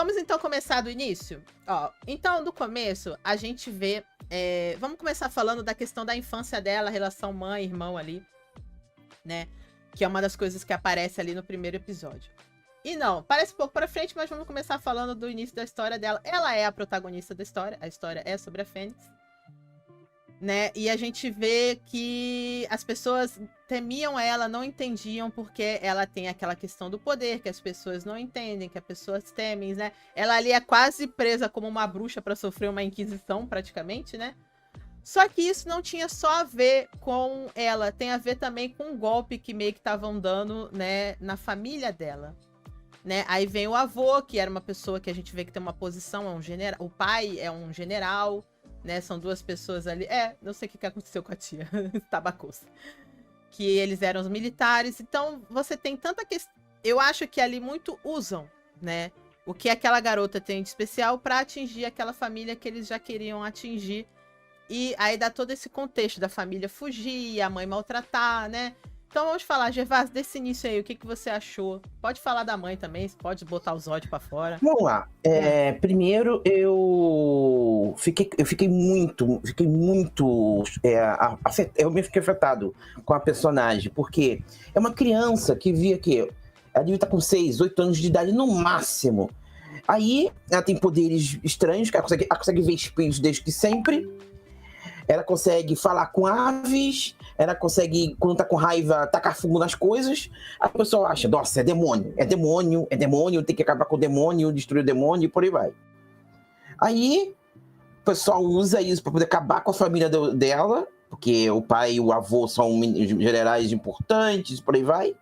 vamos então começar do início? Ó, então, do começo, a gente vê... vamos começar falando da questão da infância dela, relação mãe e irmão ali, né? Que é uma das coisas que aparece ali no primeiro episódio. E não, parece um pouco pra frente, mas vamos começar falando do início da história dela. Ela é a protagonista da história, a história é sobre a Fênix, né? E a gente vê que as pessoas temiam ela, não entendiam porque ela tem aquela questão do poder, que as pessoas não entendem, que as pessoas temem, né? Ela ali é quase presa como uma bruxa para sofrer uma inquisição, praticamente, né? Só que isso não tinha só a ver com ela, tem a ver também com um golpe que meio que estavam dando, né, na família dela, né? Aí vem o avô, que era uma pessoa que a gente vê que tem uma posição, é um general, o pai é um general, né? São duas pessoas ali. Não sei o que aconteceu com a tia, tabacoça. Que eles eram os militares. Então, você tem tanta questão. Eu acho que ali muito usam, né? O que aquela garota tem de especial para atingir aquela família que eles já queriam atingir. E aí dá todo esse contexto da família fugir, a mãe maltratar, né? Então vamos falar, Gervásio, desse início aí, o que você achou? Pode falar da mãe também, pode botar os ódios pra fora. Vamos lá. Primeiro, eu fiquei muito eu me fiquei afetado com a personagem, porque é uma criança que via que ela devia estar com 6, 8 anos de idade no máximo. Aí, ela tem poderes estranhos, que ela consegue ver espíritos desde que sempre. Ela consegue falar com aves, ela consegue, quando tá com raiva, tacar fogo nas coisas. A pessoa acha, nossa, é demônio, tem que acabar com o demônio, destruir o demônio e por aí vai. Aí, o pessoal usa isso para poder acabar com a família dela, porque o pai e o avô são generais importantes, por aí vai.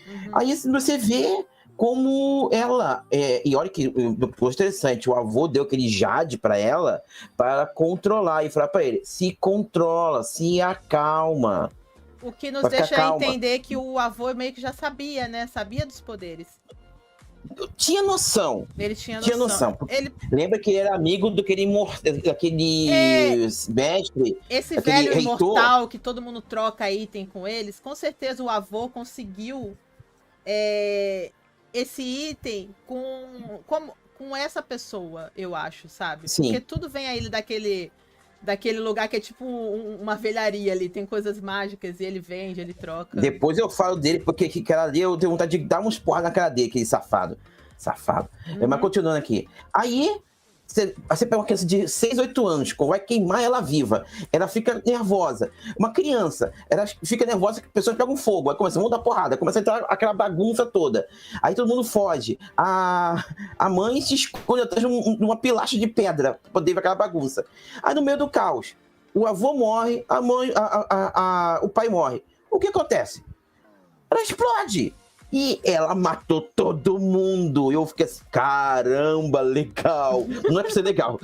Uhum. Aí você vê como ela... e olha que interessante, o avô deu aquele jade para ela para controlar e falar para ele, se controla, se acalma. O que nos deixa entender que o avô meio que já sabia, né? Sabia dos poderes. Tinha noção. Ele tinha noção. Lembra que ele era amigo daquele mestre. Esse velho reitor, imortal que todo mundo troca item com eles. Com certeza o avô conseguiu esse item com essa pessoa, eu acho, sabe? Sim. Porque tudo vem a ele daquele lugar que é tipo uma velharia ali, tem coisas mágicas e ele vende, ele troca. Depois eu falo dele, porque aquela ali eu tenho vontade de dar uns porra na cara dele, aquele safado. Mas continuando aqui. Aí, você pega uma criança de 6, 8 anos, vai queimar ela viva. Ela fica nervosa. Uma criança, ela fica nervosa que pessoas pegam fogo. Aí começa a dar porrada, começa a entrar aquela bagunça toda. Aí todo mundo foge. A mãe se esconde atrás de uma pilastra de pedra pra poder ver aquela bagunça. Aí no meio do caos, o avô morre, o pai morre. O que acontece? Ela explode. E ela matou todo mundo. Eu fiquei assim, caramba, legal. Não é pra ser legal.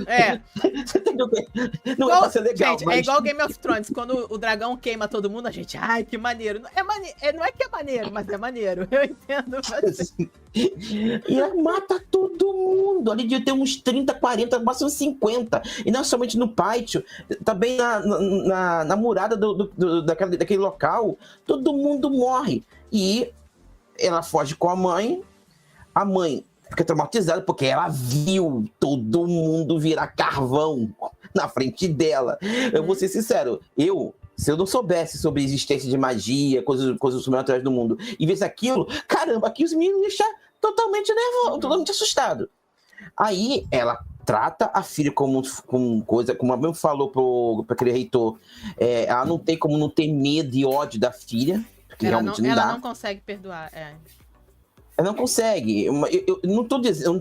Não é pra ser legal. Gente, mas... é igual Game of Thrones. Quando o dragão queima todo mundo, a gente, ai, que maneiro. Não é que é maneiro, mas é maneiro. Eu entendo. Mas... E ela mata todo mundo. Ali devia ter uns 30, 40, máximo 50. E não somente no pátio, também na murada daquele local. Todo mundo morre. E ela foge com a mãe fica traumatizada porque ela viu todo mundo virar carvão na frente dela. Eu vou ser sincero, se eu não soubesse sobre a existência de magia, coisas sobrenaturais do mundo, e visse aquilo, caramba, aqui os meninos me deixaram totalmente nervoso, totalmente assustado. Aí ela trata a filha como coisa, como a mãe falou para aquele reitor, ela não tem como não ter medo e ódio da filha. Ela não consegue perdoar. Ela não consegue. Eu não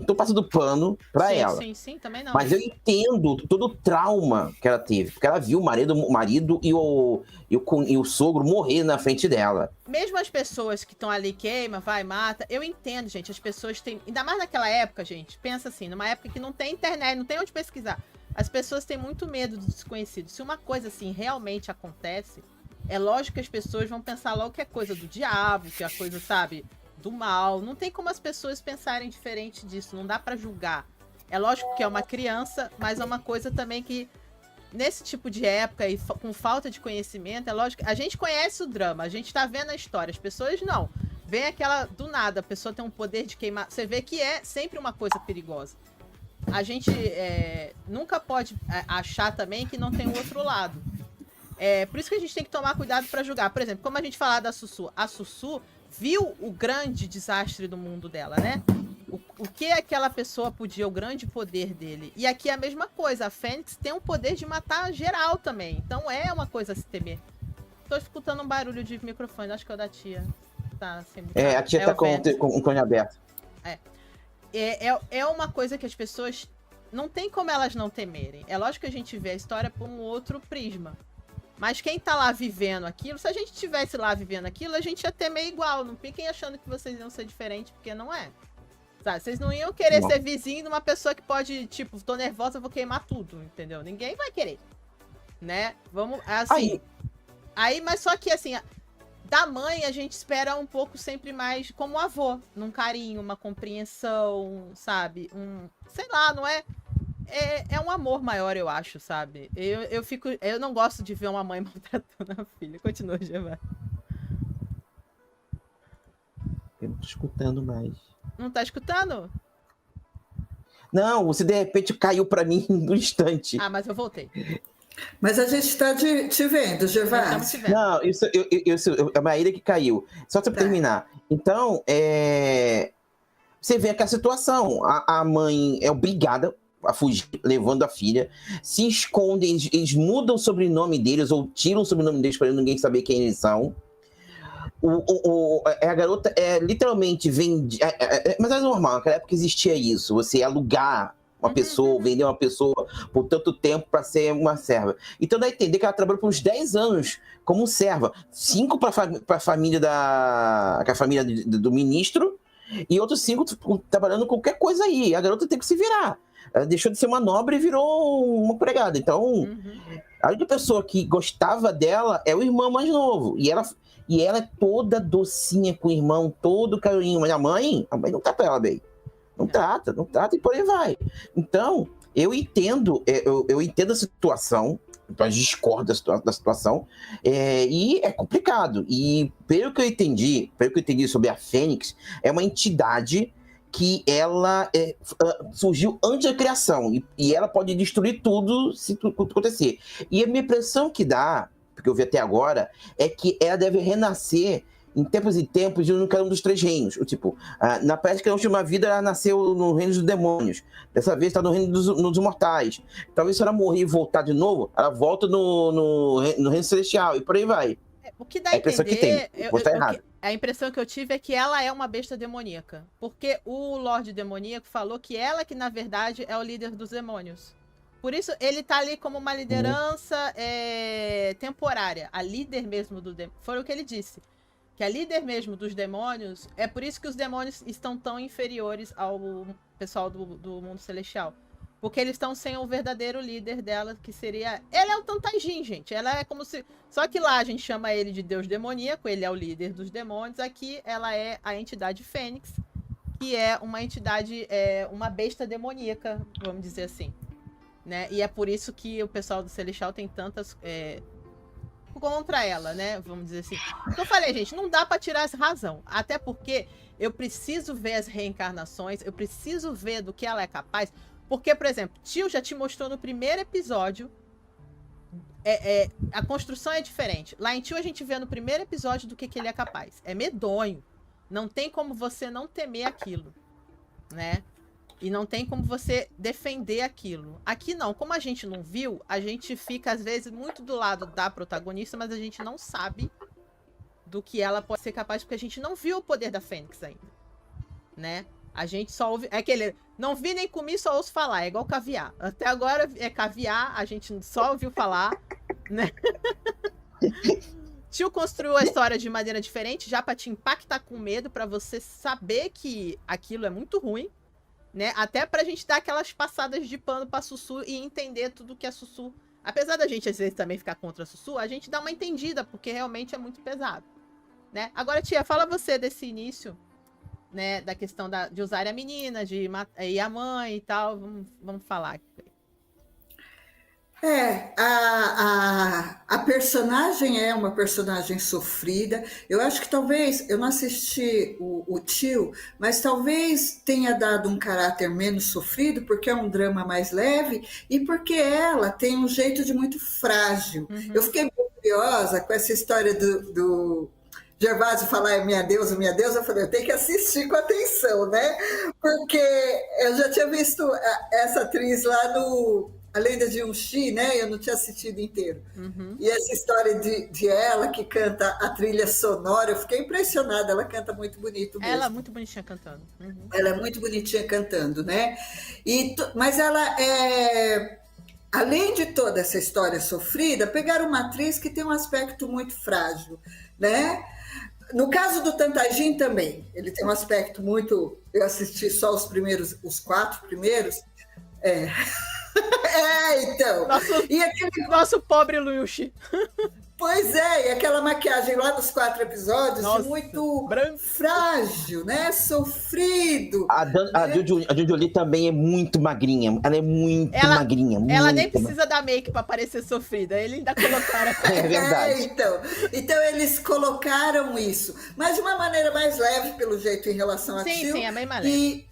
tô passando pano pra ela. Sim, também não. Mas eu entendo todo o trauma que ela teve. Porque ela viu o marido e o sogro morrer na frente dela. Mesmo as pessoas que estão ali, queima, vai, mata. Eu entendo, gente. As pessoas têm... Ainda mais naquela época, gente. Pensa assim, numa época que não tem internet, não tem onde pesquisar. As pessoas têm muito medo do desconhecido. Se uma coisa assim realmente acontece... É lógico que as pessoas vão pensar logo que é coisa do diabo, que é coisa, sabe, do mal. Não tem como as pessoas pensarem diferente disso, não dá pra julgar. É lógico que é uma criança, mas é uma coisa também que, nesse tipo de época e com falta de conhecimento, é lógico que a gente conhece o drama, a gente tá vendo a história, as pessoas não. vem aquela, do nada, a pessoa tem um poder de queimar, você vê que é sempre uma coisa perigosa. A gente nunca pode achar também que não tem um outro lado. Por isso que a gente tem que tomar cuidado para julgar. Por exemplo, como a gente falar da Sussu, a Sussu viu o grande desastre do mundo dela, né? O que aquela pessoa podia, o grande poder dele. E aqui é a mesma coisa, a Fênix tem um poder de matar geral também. Então é uma coisa a se temer. Tô escutando um barulho de microfone, acho que é o da tia. Tá, a tia tá com o clone aberto. É uma coisa que as pessoas... Não tem como elas não temerem. É lógico que a gente vê a história por um outro prisma. Mas quem tá lá vivendo aquilo, se a gente tivesse lá vivendo aquilo, a gente ia temer igual. Não fiquem achando que vocês iam ser diferentes, porque não é. Sabe? Vocês não iam querer ser vizinho de uma pessoa que pode, tipo, tô nervosa, vou queimar tudo, entendeu? Ninguém vai querer. Né? Vamos, assim... Aí, mas só que, assim... Da mãe, a gente espera um pouco sempre mais como avô. Num carinho, uma compreensão, sabe? Sei lá, não é... É um amor maior, eu acho, sabe? Eu não gosto de ver uma mãe maltratando a filha. Continua, Giovanni. Eu não tô escutando mais. Não tá escutando? Não, você de repente caiu pra mim no instante. Ah, mas eu voltei. Mas a gente está te vendo, Giovanni. Não, isso é a Maíra que caiu. Só para terminar. Então, você vê aquela situação. A mãe é obrigada a fugir, levando a filha. Se escondem, eles mudam o sobrenome deles ou tiram o sobrenome deles para ninguém saber quem eles são. A garota literalmente vende... mas é normal, naquela época existia isso. Você alugar uma pessoa, vender uma pessoa por tanto tempo para ser uma serva. Então dá a entender que ela trabalhou por uns 10 anos como serva. 5 para a família do ministro e outros 5 trabalhando com qualquer coisa aí. A garota tem que se virar. Ela deixou de ser uma nobre e virou uma empregada. Então, a única pessoa que gostava dela é o irmão mais novo. E ela é toda docinha com o irmão, todo carinho. Mas a mãe não tá pra ela bem. Não trata e por aí vai. Então, eu entendo a situação, mas discordo da situação, e é complicado. E pelo que eu entendi sobre a Fênix, é uma entidade que ela surgiu antes da criação, e ela pode destruir tudo se tudo acontecer. E a minha impressão que dá, porque eu vi até agora, é que ela deve renascer em tempos e tempos de cada um dos 3 reinos. Tipo, parece que na última vida ela nasceu no reino dos demônios. Dessa vez está no reino dos mortais. Talvez se ela morrer e voltar de novo, ela volta no reino celestial e por aí vai. O que dá a impressão entender, que tem. Vou estar errado. A impressão que eu tive é que ela é uma besta demoníaca. Porque o Lorde Demoníaco falou que ela que, na verdade, é o líder dos demônios. Por isso, ele tá ali como uma liderança temporária. A líder mesmo do demônio. Foi o que ele disse. Que a líder mesmo dos demônios, é por isso que os demônios estão tão inferiores ao pessoal do mundo celestial. Porque eles estão sem o verdadeiro líder dela, que seria... Ele é o Tantajin, gente. Ela é como se... Só que lá a gente chama ele de Deus Demoníaco, ele é o líder dos demônios. Aqui ela é a entidade Fênix, que é uma entidade, uma besta demoníaca, vamos dizer assim. Né? E é por isso que o pessoal do Celestial tem tantas... contra ela, né? Vamos dizer assim. Então eu falei, gente, não dá pra tirar essa razão. Até porque eu preciso ver as reencarnações, eu preciso ver do que ela é capaz. Porque, por exemplo, Tio já te mostrou no primeiro episódio. A construção é diferente. Lá em Tio a gente vê no primeiro episódio do que ele é capaz. É medonho. Não tem como você não temer aquilo, né? E não tem como você defender aquilo. Aqui não, como a gente não viu, a gente fica às vezes muito do lado da protagonista, mas a gente não sabe do que ela pode ser capaz, porque a gente não viu o poder da Fênix ainda, né? A gente só ouve... É aquele... Não vi nem comi, só ouço falar. É igual caviar. Até agora é caviar, a gente só ouviu falar, né? Tio construiu a história de maneira diferente, já pra te impactar com medo, pra você saber que aquilo é muito ruim, né? Até pra gente dar aquelas passadas de pano pra Sussu e entender tudo que a Sussu... Apesar da gente, às vezes, também ficar contra a Sussu, a gente dá uma entendida, porque realmente é muito pesado, né? Agora, tia, fala você desse início, né? Da questão de usar a menina, e a mãe e tal. Vamos falar. A personagem é uma personagem sofrida. Eu acho que talvez, eu não assisti o Tio, mas talvez tenha dado um caráter menos sofrido, porque é um drama mais leve e porque ela tem um jeito de muito frágil. Eu fiquei muito curiosa com essa história do Gervásio falar minha deusa, eu falei, eu tenho que assistir com atenção, né? Porque eu já tinha visto essa atriz lá no A Lenda de Unxi, né? Eu não tinha assistido inteiro. E essa história de ela que canta a trilha sonora, eu fiquei impressionada, ela canta muito bonito mesmo. Ela é muito bonitinha cantando. Ela é muito bonitinha cantando, né? Mas ela é... Além de toda essa história sofrida, pegaram uma atriz que tem um aspecto muito frágil, né? No caso do Tantagin também, ele tem um aspecto muito... Eu assisti só os 4 primeiros. Então. Nosso pobre Luiushi. Pois é, e aquela maquiagem lá nos 4 episódios, nossa, muito frágil, né? Sofrido. A Jojo Lee também é muito magrinha. Ela é muito magrinha. Ela nem precisa da make para parecer sofrida. Ele ainda colocaram. É verdade. Então eles colocaram isso, mas de uma maneira mais leve, pelo jeito, em relação a Tio. Sim, é bem mais leve.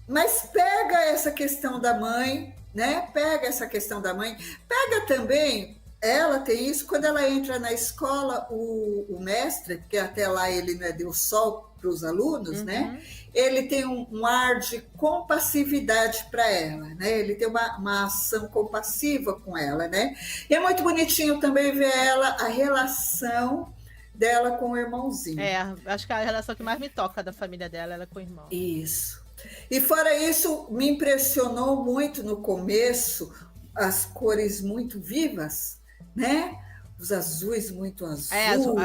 Mas pega essa questão da mãe, né? Pega essa questão da mãe. Pega também, ela tem isso, quando ela entra na escola, o mestre, porque até lá ele não deu sol para os alunos, né? Ele tem um ar de compassividade para ela, né? Ele tem uma ação compassiva com ela, né? E é muito bonitinho também ver a relação dela com o irmãozinho. Acho que a relação que mais me toca da família dela é com o irmão. Isso. E fora isso, me impressionou muito no começo as cores muito vivas, né? Os azuis muito azul.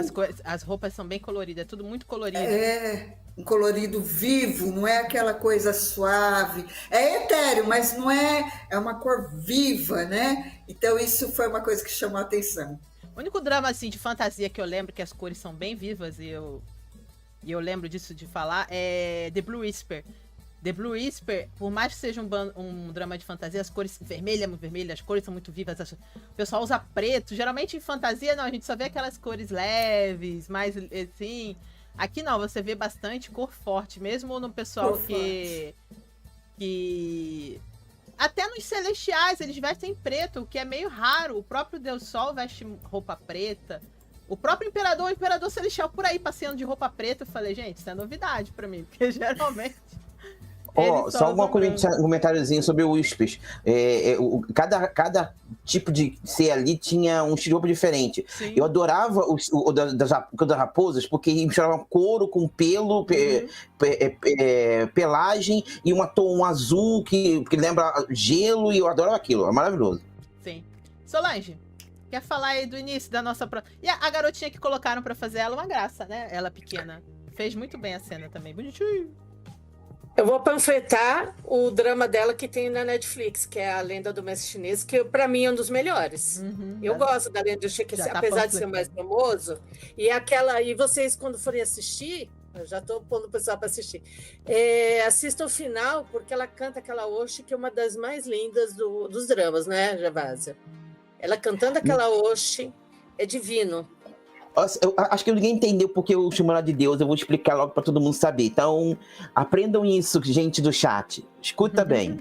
As roupas são bem coloridas, é tudo muito colorido. Um colorido vivo, não é aquela coisa suave. É etéreo, mas não é uma cor viva, né? Então isso foi uma coisa que chamou a atenção. O único drama assim de fantasia que eu lembro que as cores são bem vivas e eu lembro disso de falar é The Blue Whisper. The Blue Whisper, por mais que seja um drama de fantasia, as cores muito vermelhas, as cores são muito vivas. O pessoal usa preto. Geralmente em fantasia, não, a gente só vê aquelas cores leves, mais assim. Aqui não, você vê bastante cor forte, mesmo no pessoal que até nos celestiais eles vestem preto, o que é meio raro. O próprio Deus Sol veste roupa preta. O próprio o imperador celestial por aí passeando de roupa preta. Eu falei, gente, isso é novidade pra mim, porque geralmente... Só algum comentáriozinho sobre o Whispers. Cada tipo de ser ali tinha um estilo de roupa diferente. Sim. Eu adorava o das raposas, porque misturava couro com pelo, pelagem e um tom azul que lembra gelo, e eu adorava aquilo. É maravilhoso. Sim. Solange, quer falar aí do início da nossa... E a garotinha que colocaram pra fazer ela, uma graça, né? Ela pequena. Fez muito bem a cena também. Bonitinho. Eu vou panfletar o drama dela que tem na Netflix, que é A Lenda do Mestre Chinês, que pra mim é um dos melhores. Eu gosto da Lenda do Mestre Chinês, apesar de ser mais famoso. E vocês, quando forem assistir, eu já tô pondo o pessoal para assistir, assistam o final, porque ela canta aquela Oxi, que é uma das mais lindas dos dramas, né, Gervásia? Ela cantando aquela Oxi é divino. Eu acho que ninguém entendeu porque eu chamo ela de Deus. Eu vou explicar logo para todo mundo saber. Então, aprendam isso, gente do chat. Escuta bem.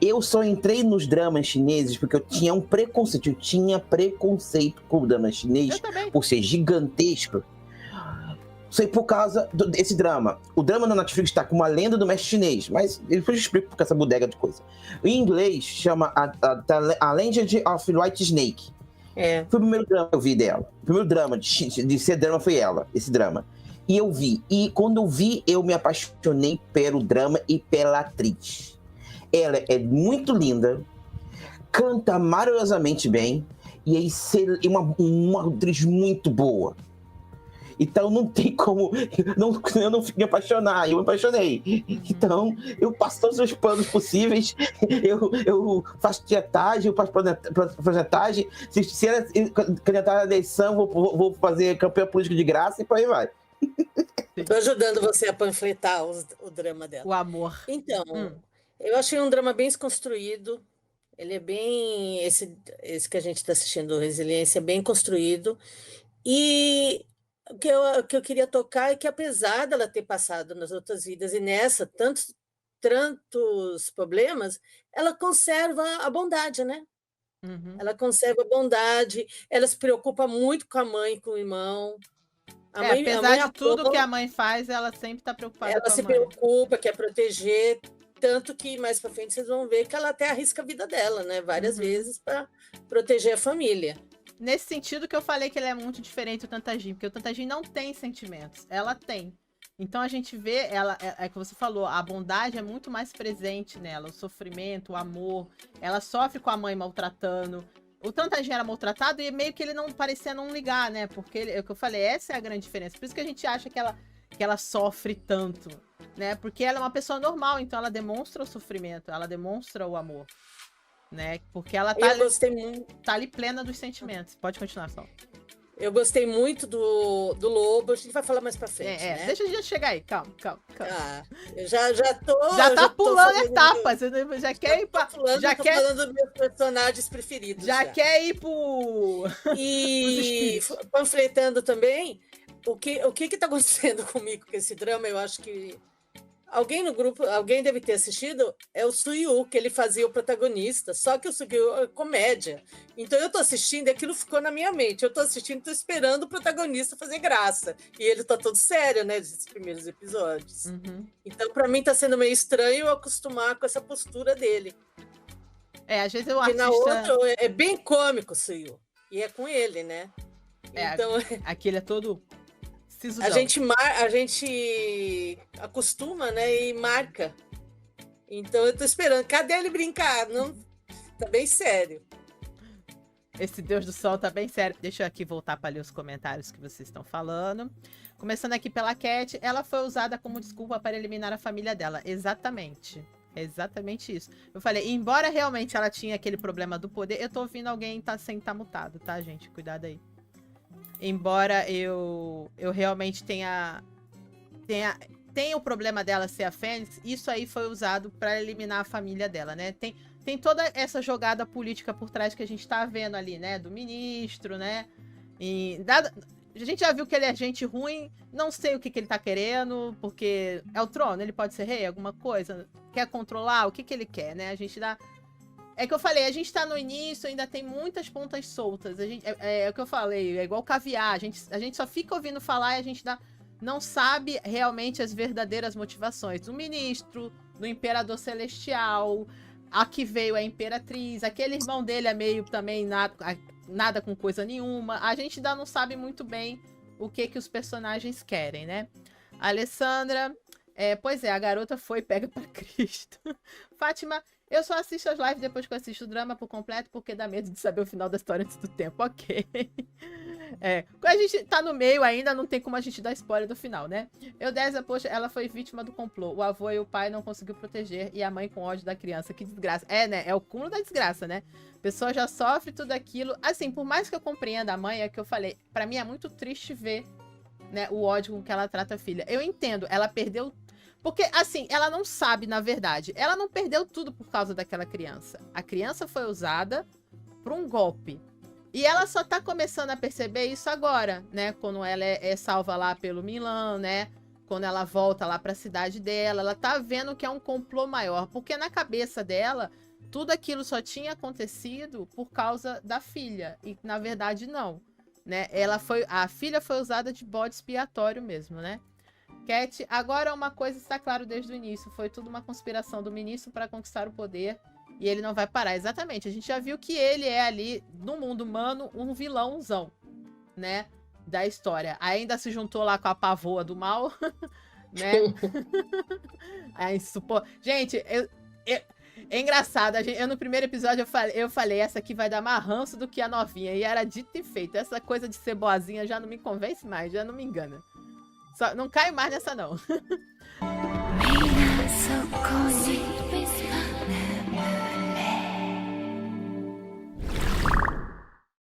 Eu só entrei nos dramas chineses porque eu tinha um preconceito. Eu tinha preconceito com o drama chinês por ser gigantesco. Sei por causa desse drama. O drama na Netflix está com uma lenda do mestre chinês, mas depois eu explico por essa bodega de coisa. Em inglês, chama A Legend of White Snake. Foi o primeiro drama que eu vi dela. O primeiro drama de ser drama foi esse drama. E eu vi. E quando eu vi, eu me apaixonei pelo drama e pela atriz. Ela é muito linda, canta maravilhosamente bem, e é uma atriz muito boa. Então não tem como eu não me apaixonar. Eu me apaixonei. Então eu passo todos os planos possíveis. Eu faço tietagem, eu faço projetagem. Se ela candidatar à eleição, vou fazer campanha política de graça e por aí vai. Estou ajudando você a panfletar o drama dela. O amor. Então, Eu achei um drama bem desconstruído. Ele é bem. Esse que a gente está assistindo, Resiliência, é bem construído. E o que eu queria tocar é que, apesar dela ter passado nas outras vidas e nessa tantos problemas, ela conserva a bondade, né? Ela conserva a bondade, ela se preocupa muito com a mãe e com o irmão. Apesar de tudo que a mãe faz, ela sempre está preocupada com a mãe. Ela se preocupa, quer proteger, tanto que mais para frente vocês vão ver que ela até arrisca a vida dela, né? Várias vezes para proteger a família. Nesse sentido que eu falei que ele é muito diferente do Tantagin, porque o Tantagin não tem sentimentos, ela tem. Então a gente vê, ela, é que você falou, a bondade é muito mais presente nela, o sofrimento, o amor. Ela sofre com a mãe maltratando. O Tantagin era maltratado e meio que ele não parecia não ligar, né? Porque é o que eu falei, essa é a grande diferença. Por isso que a gente acha que ela sofre tanto, né? Porque ela é uma pessoa normal, então ela demonstra o sofrimento, ela demonstra o amor, né? Porque ela tá ali plena dos sentimentos. Pode continuar, Sol. Eu gostei muito do Lobo, a gente vai falar mais pra frente, né? Deixa a gente chegar aí, calma. Eu já tô... Já tá pulando etapas, já quer ir pra... Já quer... falando dos meus personagens preferidos. Já quer ir pro... E panfletando também, o que tá acontecendo comigo com esse drama, eu acho que... Alguém no grupo, alguém deve ter assistido, é o Soo-Yu, que ele fazia o protagonista, só que o Soo-Yu é comédia. Então eu tô assistindo e aquilo ficou na minha mente. Eu tô assistindo, tô esperando o protagonista fazer graça. E ele tá todo sério, né, desses primeiros episódios. Então pra mim tá sendo meio estranho eu acostumar com essa postura dele. Às vezes eu acho. Porque na outra é bem cômico o Soo-Yu. E é com ele, né? Então... Aqui ele é todo... A gente acostuma, né, e marca. Então eu tô esperando. Cadê ele brincar? Não, tá bem sério. Esse Deus do Sol tá bem sério. Deixa eu aqui voltar para ler os comentários que vocês estão falando. Começando aqui pela Cat. Ela foi usada como desculpa para eliminar a família dela. Exatamente. É exatamente isso. Eu falei, embora realmente ela tinha aquele problema do poder, eu tô ouvindo alguém sem estar mutado, tá, gente? Cuidado aí. Embora eu realmente tenha o problema dela ser a Fênix, isso aí foi usado para eliminar a família dela, né? Tem toda essa jogada política por trás que a gente tá vendo ali, né? Do ministro, né? A gente já viu que ele é gente ruim, não sei o que ele tá querendo, porque é o trono, ele pode ser rei, alguma coisa, quer controlar, o que ele quer, né? A gente dá... É que eu falei, a gente tá no início, ainda tem muitas pontas soltas. É o que eu falei, é igual caviar. A gente só fica ouvindo falar e a gente não sabe realmente as verdadeiras motivações. Do ministro, do imperador celestial, a que veio a imperatriz, aquele irmão dele é meio também nada com coisa nenhuma. A gente ainda não sabe muito bem o que os personagens querem, né? Alessandra, pois é, a garota foi pega pra Cristo. Fátima... Eu só assisto as lives depois que eu assisto o drama por completo, porque dá medo de saber o final da história antes do tempo. Ok. Quando a gente tá no meio ainda, não tem como a gente dar spoiler do final, né? Eudésia, poxa, ela foi vítima do complô. O avô e o pai não conseguiu proteger e a mãe com ódio da criança. Que desgraça. Né? É o cúmulo da desgraça, né? A pessoa já sofre tudo aquilo. Assim, por mais que eu compreenda a mãe, é que eu falei, pra mim é muito triste ver, né, o ódio com que ela trata a filha. Eu entendo, ela perdeu... Porque, assim, ela não sabe, na verdade. Ela não perdeu tudo por causa daquela criança. A criança foi usada por um golpe. E ela só tá começando a perceber isso agora, né? Quando ela é salva lá pelo Milan, né? Quando ela volta lá pra cidade dela. Ela tá vendo que é um complô maior. Porque na cabeça dela, tudo aquilo só tinha acontecido por causa da filha. E, na verdade, não. Né? A filha foi usada de bode expiatório mesmo, né? Cat, agora uma coisa está claro desde o início, foi tudo uma conspiração do ministro para conquistar o poder e ele não vai parar. Exatamente, a gente já viu que ele é ali, no mundo humano, um vilãozão, né, da história. Ainda se juntou lá com a pavoa do mal, né? Gente, é engraçado, eu no primeiro episódio eu falei, essa aqui vai dar mais ranço do que a novinha, e era dito e feito. Essa coisa de ser boazinha já não me convence mais, já não me engana. Não caio mais nessa, não.